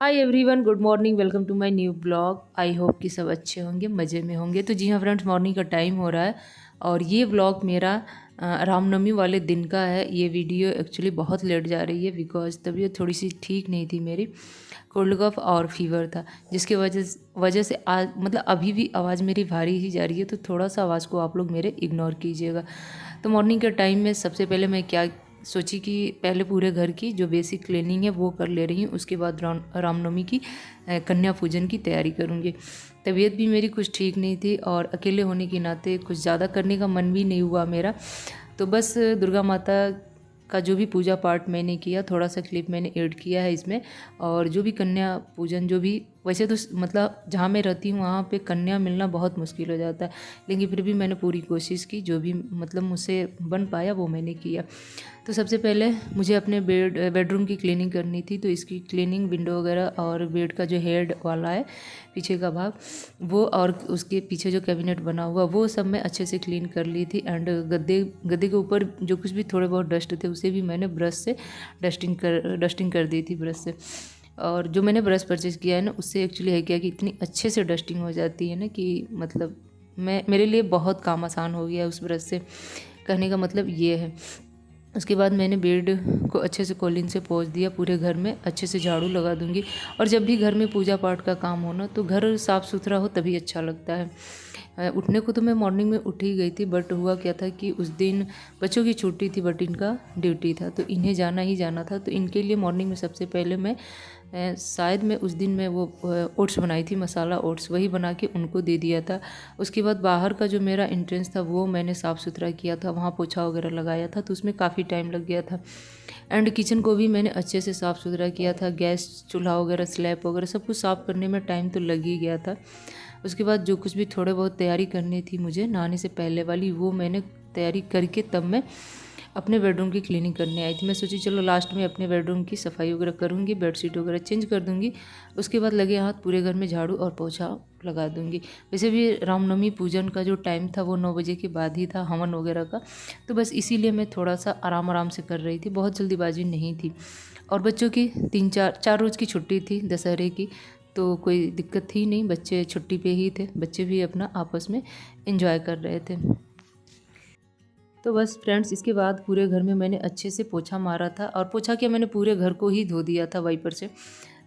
Hi everyone, good morning. Welcome to my new blog. I hope कि सब अच्छे होंगे, मज़े में होंगे। तो जी हाँ फ्रेंड्स, मॉर्निंग का टाइम हो रहा है और ये ब्लॉग मेरा रामनवमी वाले दिन का है। ये वीडियो एक्चुअली बहुत लेट जा रही है बिकॉज तबीयत थोड़ी सी ठीक नहीं थी मेरी। कोल्ड कफ और फीवर था, जिसके वजह से आज मतलब अभी भी आवाज़ मेरी भारी ही जा रही है। तो थोड़ा सा आवाज़ को आप लोग मेरे इग्नोर कीजिएगा। तो मॉर्निंग के टाइम में सबसे पहले मैं क्या सोची कि पहले पूरे घर की जो बेसिक क्लीनिंग है वो कर ले रही हूँ। उसके बाद रामनवमी की कन्या पूजन की तैयारी करूँगी। तबीयत भी मेरी कुछ ठीक नहीं थी और अकेले होने के नाते कुछ ज़्यादा करने का मन भी नहीं हुआ मेरा। तो बस दुर्गा माता का जो भी पूजा पाठ मैंने किया, थोड़ा सा क्लिप मैंने ऐड किया है इसमें। और जो भी कन्या पूजन, जो भी वैसे तो मतलब जहाँ मैं रहती हूँ वहाँ पे कन्या मिलना बहुत मुश्किल हो जाता है, लेकिन फिर भी मैंने पूरी कोशिश की, जो भी मतलब मुझसे बन पाया वो मैंने किया। तो सबसे पहले मुझे अपने बेडरूम की क्लीनिंग करनी थी। तो इसकी क्लीनिंग, विंडो वगैरह और बेड का जो हेड वाला है पीछे का भाग वो, और उसके पीछे जो कैबिनेट बना हुआ वो सब मैं अच्छे से क्लीन कर ली थी। एंड गद्दे के ऊपर जो कुछ भी थोड़े बहुत डस्ट थे उसे भी मैंने ब्रश से डस्टिंग कर दी थी ब्रश से। और जो मैंने ब्रश परचेज़ किया है ना, उससे एक्चुअली है क्या कि इतनी अच्छे से डस्टिंग हो जाती है ना कि मतलब मेरे लिए बहुत काम आसान हो गया है उस ब्रश से। कहने का मतलब ये है। उसके बाद मैंने बेड को अच्छे से कॉलिन से पोंछ दिया। पूरे घर में अच्छे से झाड़ू लगा दूंगी। और जब भी घर में पूजा पाठ का काम हो ना, तो घर साफ़ सुथरा हो तभी अच्छा लगता है। उठने को तो मैं मॉर्निंग में उठ ही गई थी, बट हुआ क्या था कि उस दिन बच्चों की छुट्टी थी बट इनका ड्यूटी था, तो इन्हें जाना ही जाना था। तो इनके लिए मॉर्निंग में सबसे पहले मैं शायद मैं उस दिन मैं वो ओट्स बनाई थी, मसाला ओट्स, वही बना के उनको दे दिया था। उसके बाद बाहर का जो मेरा एंट्रेंस था वो मैंने साफ़ सुथरा किया था, वहाँ पोछा वगैरह लगाया था, तो उसमें काफ़ी टाइम लग गया था। एंड किचन को भी मैंने अच्छे से साफ़ सुथरा किया था। गैस चूल्हा वगैरह, स्लैब वगैरह सब कुछ साफ़ करने में टाइम तो लग ही गया था। उसके बाद जो कुछ भी थोड़े बहुत तैयारी करनी थी मुझे नहाने से पहले वाली, वो मैंने तैयारी करके तब मैं अपने बेडरूम की क्लीनिंग करने आई थी। मैं सोची चलो लास्ट में अपने बेडरूम की सफाई वगैरह करूँगी, बेडशीट वगैरह चेंज कर दूँगी। उसके बाद लगे हाथ पूरे घर में झाड़ू और पोछा लगा दूँगी। वैसे भी रामनवमी पूजन का जो टाइम था वो 9 बजे के बाद ही था, हवन वगैरह का। तो बस इसीलिए मैं थोड़ा सा आराम आराम से कर रही थी, बहुत जल्दीबाजी नहीं थी। और बच्चों की 3-4 रोज़ की छुट्टी थी दशहरे की, तो कोई दिक्कत थी नहीं। बच्चे छुट्टी पे ही थे, बच्चे भी अपना आपस में एंजॉय कर रहे थे। तो बस फ्रेंड्स, इसके बाद पूरे घर में मैंने अच्छे से पोछा मारा था। और पोछा क्या, मैंने पूरे घर को ही धो दिया था वाइपर से,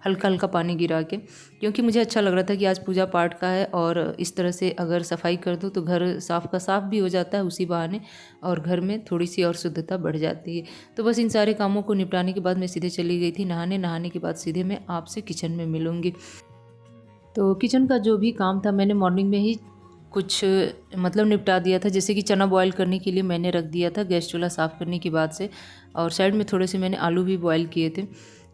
हल्का हल्का पानी गिरा के, क्योंकि मुझे अच्छा लग रहा था कि आज पूजा पाठ का है और इस तरह से अगर सफाई कर दूँ तो घर साफ़ का साफ़ भी हो जाता है उसी बहाने, और घर में थोड़ी सी और शुद्धता बढ़ जाती है। तो बस इन सारे कामों को निपटाने के बाद मैं सीधे चली गई थी नहाने। नहाने के बाद सीधे मैं आपसे किचन में मिलूँगी। तो किचन का जो भी काम था मैंने मॉर्निंग में ही कुछ मतलब निपटा दिया था। जैसे कि चना बॉयल करने के लिए मैंने रख दिया था गैस चूल्हा साफ़ करने के बाद से, और साइड में थोड़े से मैंने आलू भी बॉयल किए थे।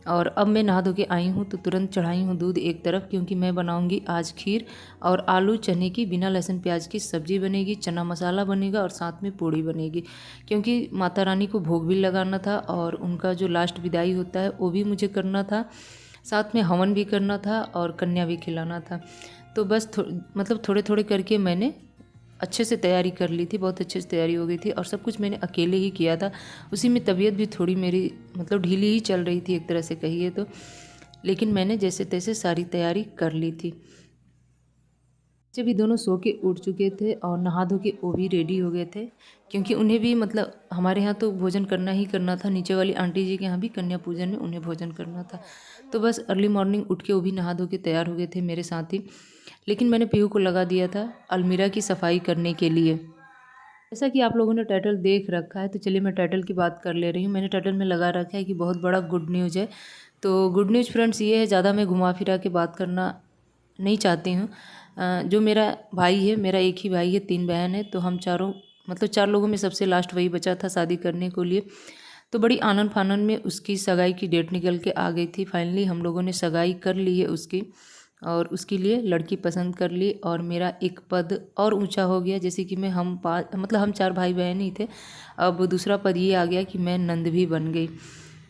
और अब मैं नहा धो के आई हूँ तो तुरंत चढ़ाई हूँ दूध एक तरफ, क्योंकि मैं बनाऊँगी आज खीर और आलू चने की बिना लहसुन प्याज की सब्ज़ी बनेगी, चना मसाला बनेगा और साथ में पूड़ी बनेगी। क्योंकि माता रानी को भोग भी लगाना था और उनका जो लास्ट विदाई होता है वो भी मुझे करना था, साथ में हवन भी करना था और कन्या भी खिलाना था। तो बस मतलब थोड़े थोड़े करके मैंने अच्छे से तैयारी कर ली थी, बहुत अच्छे से तैयारी हो गई थी। और सब कुछ मैंने अकेले ही किया था। उसी में तबीयत भी थोड़ी मेरी मतलब ढीली ही चल रही थी एक तरह से कहिए तो, लेकिन मैंने जैसे तैसे सारी तैयारी कर ली थी। बच्चे भी दोनों सो के उठ चुके थे और नहा धो के वो भी रेडी हो गए थे, क्योंकि उन्हें भी मतलब हमारे यहाँ तो भोजन करना ही करना था। नीचे वाली आंटी जी के यहाँ भी कन्या पूजन में उन्हें भोजन करना था। तो बस अर्ली मॉर्निंग उठ के वो भी नहा धो के तैयार हो गए थे मेरे साथ ही। लेकिन मैंने पीहू को लगा दिया था अलमीरा की सफाई करने के लिए। जैसा कि आप लोगों ने टाइटल देख रखा है, तो चलिए मैं टाइटल की बात कर ले रही हूँ। मैंने टाइटल में लगा रखा है कि बहुत बड़ा गुड न्यूज़ है। तो गुड न्यूज़ फ्रेंड्स ये है, ज़्यादा मैं घुमा फिरा के बात करना नहीं चाहती हूँ। जो मेरा भाई है, मेरा एक ही भाई है, 3 बहन है, तो हम चारों मतलब 4 लोगों में सबसे लास्ट वही बचा था शादी करने को लिए। तो बड़ी आनन फानन में उसकी सगाई की डेट निकल के आ गई थी। फाइनली हम लोगों ने सगाई कर ली है उसकी, और उसके लिए लड़की पसंद कर ली। और मेरा एक पद और ऊंचा हो गया, जैसे कि मैं मतलब हम 4 भाई बहन ही थे, अब दूसरा पद ये आ गया कि मैं नंद भी बन गई।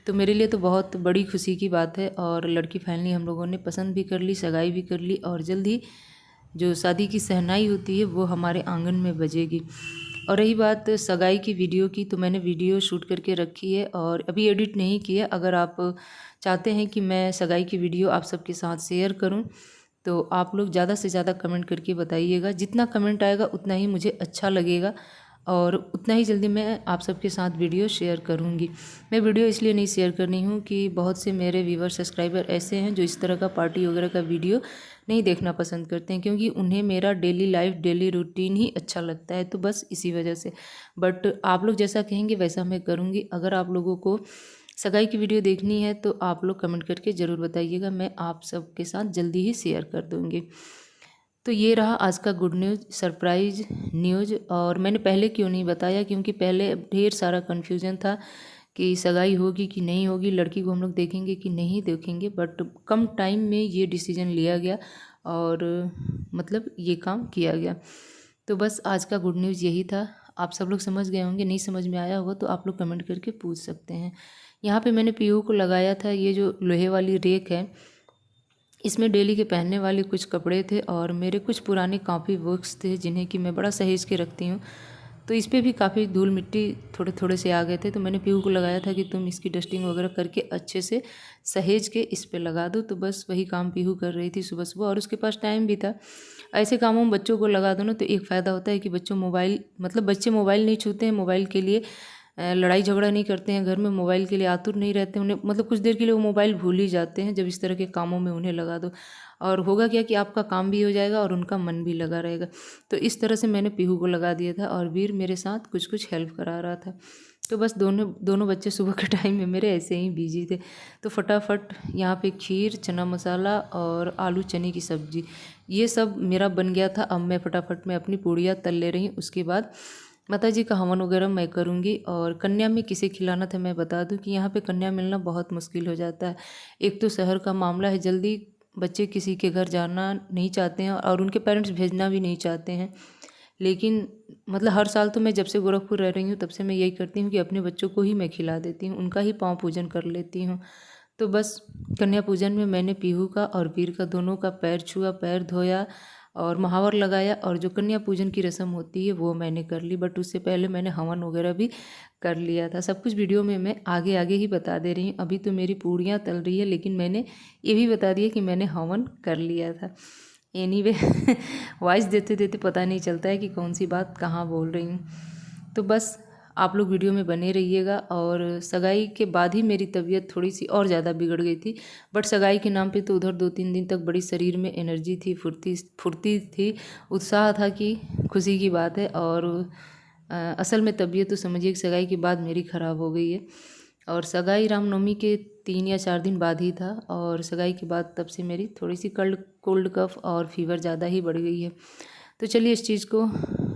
तो मेरे लिए तो बहुत बड़ी खुशी की बात है। और लड़की फाइनली हम लोगों ने पसंद भी कर ली, सगाई भी कर ली, और जल्द ही जो शादी की सहनाई होती है वो हमारे आंगन में बजेगी। और रही बात सगाई की वीडियो की, तो मैंने वीडियो शूट करके रखी है और अभी एडिट नहीं किया। अगर आप चाहते हैं कि मैं सगाई की वीडियो आप सबके साथ शेयर करूं, तो आप लोग ज़्यादा से ज़्यादा कमेंट करके बताइएगा। जितना कमेंट आएगा उतना ही मुझे अच्छा लगेगा और उतना ही जल्दी मैं आप सबके साथ वीडियो शेयर करूंगी। मैं वीडियो इसलिए नहीं शेयर करनी हूँ कि बहुत से मेरे व्यूवर सब्सक्राइबर ऐसे हैं जो इस तरह का पार्टी वगैरह का वीडियो नहीं देखना पसंद करते हैं, क्योंकि उन्हें मेरा डेली लाइफ डेली रूटीन ही अच्छा लगता है, तो बस इसी वजह से। बट आप लोग जैसा कहेंगे वैसा मैं करूँगी। अगर आप लोगों को सगाई की वीडियो देखनी है तो आप लोग कमेंट करके ज़रूर बताइएगा, मैं आप सबके साथ जल्दी ही शेयर कर दूँगी। तो ये रहा आज का गुड न्यूज़, सरप्राइज़ न्यूज़। और मैंने पहले क्यों नहीं बताया, क्योंकि पहले ढेर सारा कन्फ्यूज़न था कि सगाई होगी कि नहीं होगी, लड़की को हम लोग देखेंगे कि नहीं देखेंगे। बट कम टाइम में ये डिसीजन लिया गया और मतलब ये काम किया गया। तो बस आज का गुड न्यूज़ यही था। आप सब लोग समझ गए होंगे, नहीं समझ में आया होगा तो आप लोग कमेंट करके पूछ सकते हैं। यहाँ पे मैंने पीयू को लगाया था ये जो लोहे वाली रेक है, इसमें डेली के पहनने वाले कुछ कपड़े थे और मेरे कुछ पुराने कॉपी बुक्स थे जिन्हें कि मैं बड़ा सहेज के रखती हूँ। तो इस पर भी काफ़ी धूल मिट्टी थोड़े थोड़े से आ गए थे, तो मैंने पीहू को लगाया था कि तुम इसकी डस्टिंग वगैरह करके अच्छे से सहेज के इस पर लगा दो। तो बस वही काम पीहू कर रही थी सुबह सुबह, और उसके पास टाइम भी था। ऐसे कामों में बच्चों को लगा दो ना तो एक फ़ायदा होता है कि बच्चे मोबाइल नहीं छूते हैं, मोबाइल के लिए लड़ाई झगड़ा नहीं करते हैं घर में, मोबाइल के लिए आतुर नहीं रहते, उन्हें मतलब कुछ देर के लिए वो मोबाइल भूल ही जाते हैं जब इस तरह के कामों में उन्हें लगा दो। और होगा क्या कि आपका काम भी हो जाएगा और उनका मन भी लगा रहेगा। तो इस तरह से मैंने पीहू को लगा दिया था और वीर मेरे साथ कुछ कुछ हेल्प करा रहा था। तो बस दोनों बच्चे सुबह के टाइम में मेरे ऐसे ही बिजी थे। तो फटाफट यहाँ पे खीर, चना मसाला और आलू चने की सब्ज़ी, ये सब मेरा बन गया था। अब मैं फटाफट में अपनी पूड़ियाँ तल ले रही हूँ। उसके बाद माता जी का हवन वगैरह मैं करूँगी। और कन्या में किसे खिलाना था मैं बता दूं कि यहाँ पे कन्या मिलना बहुत मुश्किल हो जाता है। एक तो शहर का मामला है, जल्दी बच्चे किसी के घर जाना नहीं चाहते हैं और उनके पेरेंट्स भेजना भी नहीं चाहते हैं। लेकिन मतलब हर साल तो मैं जब से गोरखपुर रह रही हूँ तब से मैं यही करती हूँ कि अपने बच्चों को ही मैं खिला देती हूँ, उनका ही पाँव पूजन कर लेती हूँ। तो बस कन्या पूजन में मैंने पीहू का और वीर का दोनों का पैर छुआ, पैर धोया और महावर लगाया। और जो कन्या पूजन की रस्म होती है वो मैंने कर ली, बट उससे पहले मैंने हवन वगैरह भी कर लिया था। सब कुछ वीडियो में मैं आगे आगे ही बता दे रही हूँ। अभी तो मेरी पूड़ियाँ तल रही है, लेकिन मैंने ये भी बता दिया कि मैंने हवन कर लिया था। एनीवे वॉइस देते देते पता नहीं चलता है कि कौन सी बात कहाँ बोल रही हूँ। तो बस आप लोग वीडियो में बने रहिएगा। और सगाई के बाद ही मेरी तबीयत थोड़ी सी और ज़्यादा बिगड़ गई थी, बट सगाई के नाम पे तो उधर 2-3 दिन तक बड़ी शरीर में एनर्जी थी, फुर्ती थी, उत्साह था कि खुशी की बात है। और असल में तबीयत तो समझिए कि सगाई के बाद मेरी ख़राब हो गई है। और सगाई रामनवमी के 3 या 4 दिन बाद ही था, और सगाई के बाद तब से मेरी थोड़ी सी कोल्ड कफ और फीवर ज़्यादा ही बढ़ गई है। तो चलिए इस चीज़ को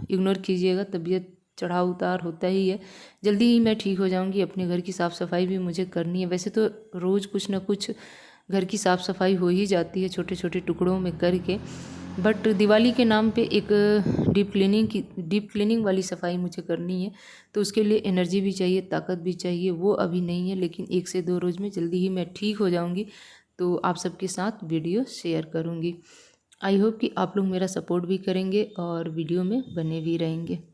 इग्नोर कीजिएगा, तबीयत चढ़ाव उतार होता ही है। जल्दी ही मैं ठीक हो जाऊंगी। अपने घर की साफ़ सफाई भी मुझे करनी है। वैसे तो रोज़ कुछ ना कुछ घर की साफ़ सफाई हो ही जाती है छोटे छोटे टुकड़ों में करके, बट दिवाली के नाम पे एक डीप क्लीनिंग वाली सफाई मुझे करनी है। तो उसके लिए एनर्जी भी चाहिए, ताकत भी चाहिए, वो अभी नहीं है, लेकिन 1 से 2 रोज़ में जल्दी ही मैं ठीक हो जाऊंगी तो आप सबके साथ वीडियो शेयर करूंगी। आई होप कि आप लोग मेरा सपोर्ट भी करेंगे और वीडियो में बने भी रहेंगे।